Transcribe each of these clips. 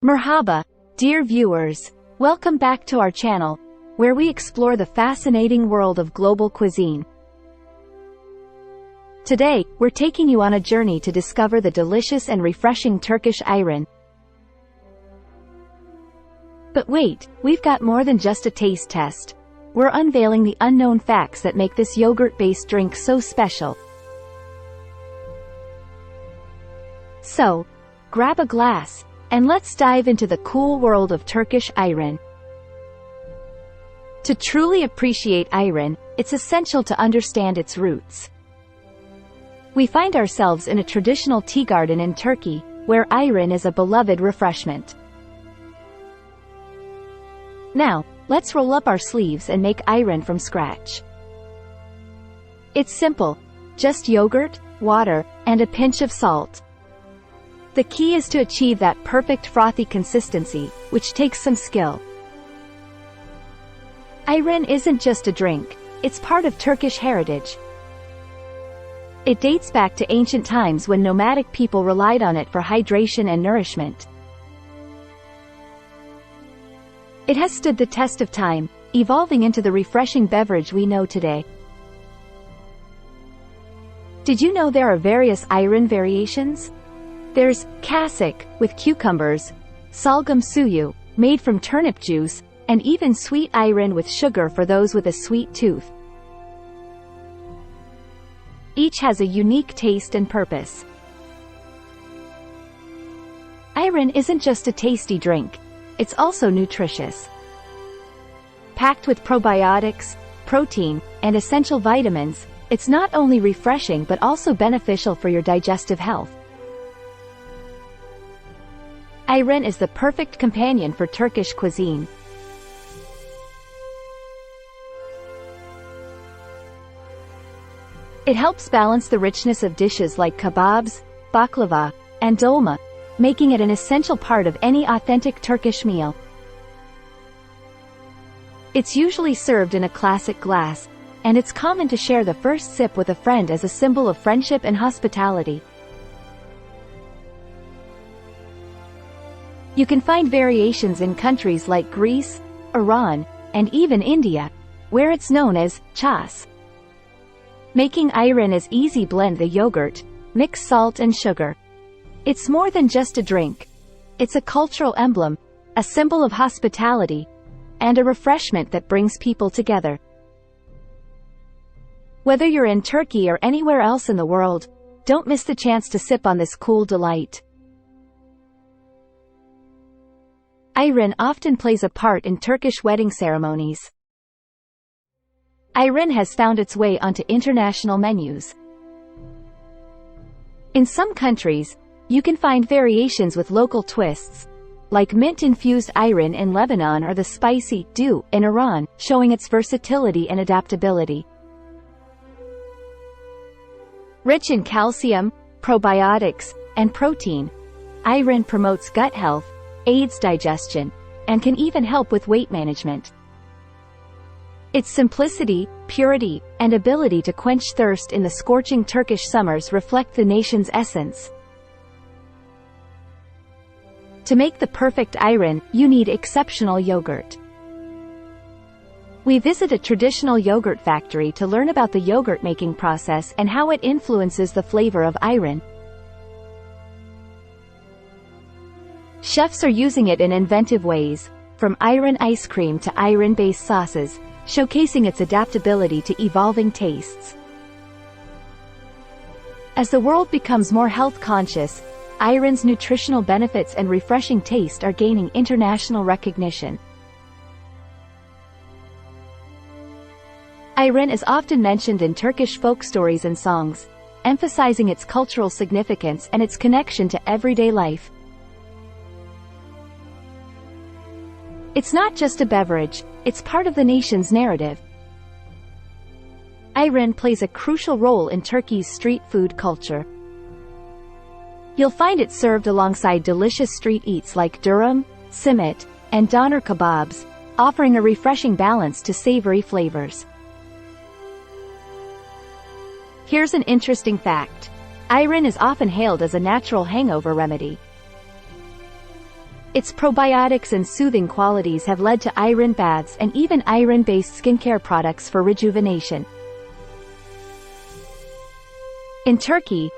Merhaba, dear viewers. Welcome back to our channel, where we explore the fascinating world of global cuisine. Today, we're taking you on a journey to discover the delicious and refreshing Turkish ayran. But wait, we've got more than just a taste test. We're unveiling the unknown facts that make this yogurt-based drink so special. So, grab a glass, and let's dive into the cool world of Turkish ayran. To truly appreciate ayran, it's essential to understand its roots. We find ourselves in a traditional tea garden in Turkey, where ayran is a beloved refreshment. Now, let's roll up our sleeves and make ayran from scratch. It's simple, just yogurt, water, and a pinch of salt. The key is to achieve that perfect frothy consistency, which takes some skill. Ayran isn't just a drink, it's part of Turkish heritage. It dates back to ancient times when nomadic people relied on it for hydration and nourishment. It has stood the test of time, evolving into the refreshing beverage we know today. Did you know there are various ayran variations? There's kasik, with cucumbers, salgam suyu, made from turnip juice, and even sweet ayran with sugar for those with a sweet tooth. Each has a unique taste and purpose. Ayran isn't just a tasty drink, it's also nutritious. Packed with probiotics, protein, and essential vitamins, it's not only refreshing but also beneficial for your digestive health. Ayran is the perfect companion for Turkish cuisine. It helps balance the richness of dishes like kebabs, baklava, and dolma, making it an essential part of any authentic Turkish meal. It's usually served in a classic glass, and it's common to share the first sip with a friend as a symbol of friendship and hospitality. You can find variations in countries like Greece, Iran, and even India, where it's known as chas. Making ayran is easy. Blend the yogurt, mix salt and sugar. It's more than just a drink. It's a cultural emblem, a symbol of hospitality, and a refreshment that brings people together. Whether you're in Turkey or anywhere else in the world, don't miss the chance to sip on this cool delight. Ayran often plays a part in Turkish wedding ceremonies. Ayran has found its way onto international menus. In some countries, you can find variations with local twists, like mint-infused ayran in Lebanon or the spicy dhu in Iran, showing its versatility and adaptability. Rich in calcium, probiotics, and protein, ayran promotes gut health, aids digestion, and can even help with weight management. Its simplicity, purity, and ability to quench thirst in the scorching Turkish summers reflect the nation's essence. To make the perfect ayran, you need exceptional yogurt. We visit a traditional yogurt factory to learn about the yogurt making process and how it influences the flavor of ayran. Chefs are using it in inventive ways, from ayran ice cream to ayran-based sauces, showcasing its adaptability to evolving tastes. As the world becomes more health-conscious, ayran's nutritional benefits and refreshing taste are gaining international recognition. Ayran is often mentioned in Turkish folk stories and songs, emphasizing its cultural significance and its connection to everyday life. It's not just a beverage, it's part of the nation's narrative. Ayran plays a crucial role in Turkey's street food culture. You'll find it served alongside delicious street eats like durum, simit, and doner kebabs, offering a refreshing balance to savory flavors. Here's an interesting fact. Ayran is often hailed as a natural hangover remedy. Its probiotics and soothing qualities have led to iron baths and even iron-based skincare products for rejuvenation. In Turkey,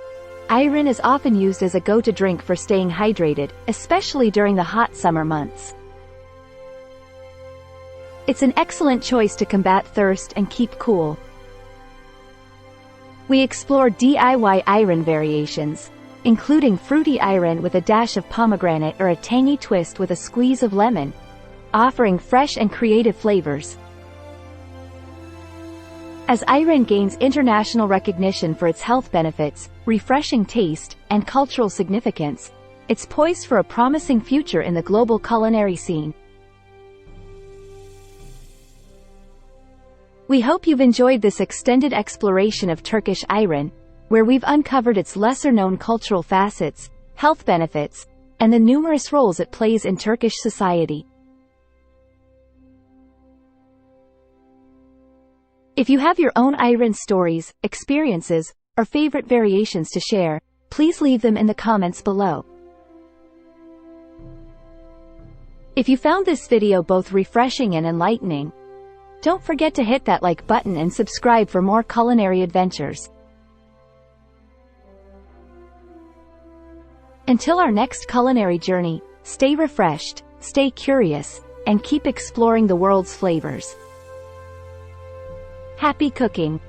iron is often used as a go-to drink for staying hydrated, especially during the hot summer months. It's an excellent choice to combat thirst and keep cool. We explore DIY iron variations, including fruity iron with a dash of pomegranate or a tangy twist with a squeeze of lemon, offering fresh and creative flavors. As iron gains international recognition for its health benefits, refreshing taste, and cultural significance, it's poised for a promising future in the global culinary scene. We hope you've enjoyed this extended exploration of Turkish iron, where we've uncovered its lesser-known cultural facets, health benefits, and the numerous roles it plays in Turkish society. If you have your own iron stories, experiences, or favorite variations to share, please leave them in the comments below. If you found this video both refreshing and enlightening, don't forget to hit that like button and subscribe for more culinary adventures. Until our next culinary journey, stay refreshed, stay curious, and keep exploring the world's flavors. Happy cooking!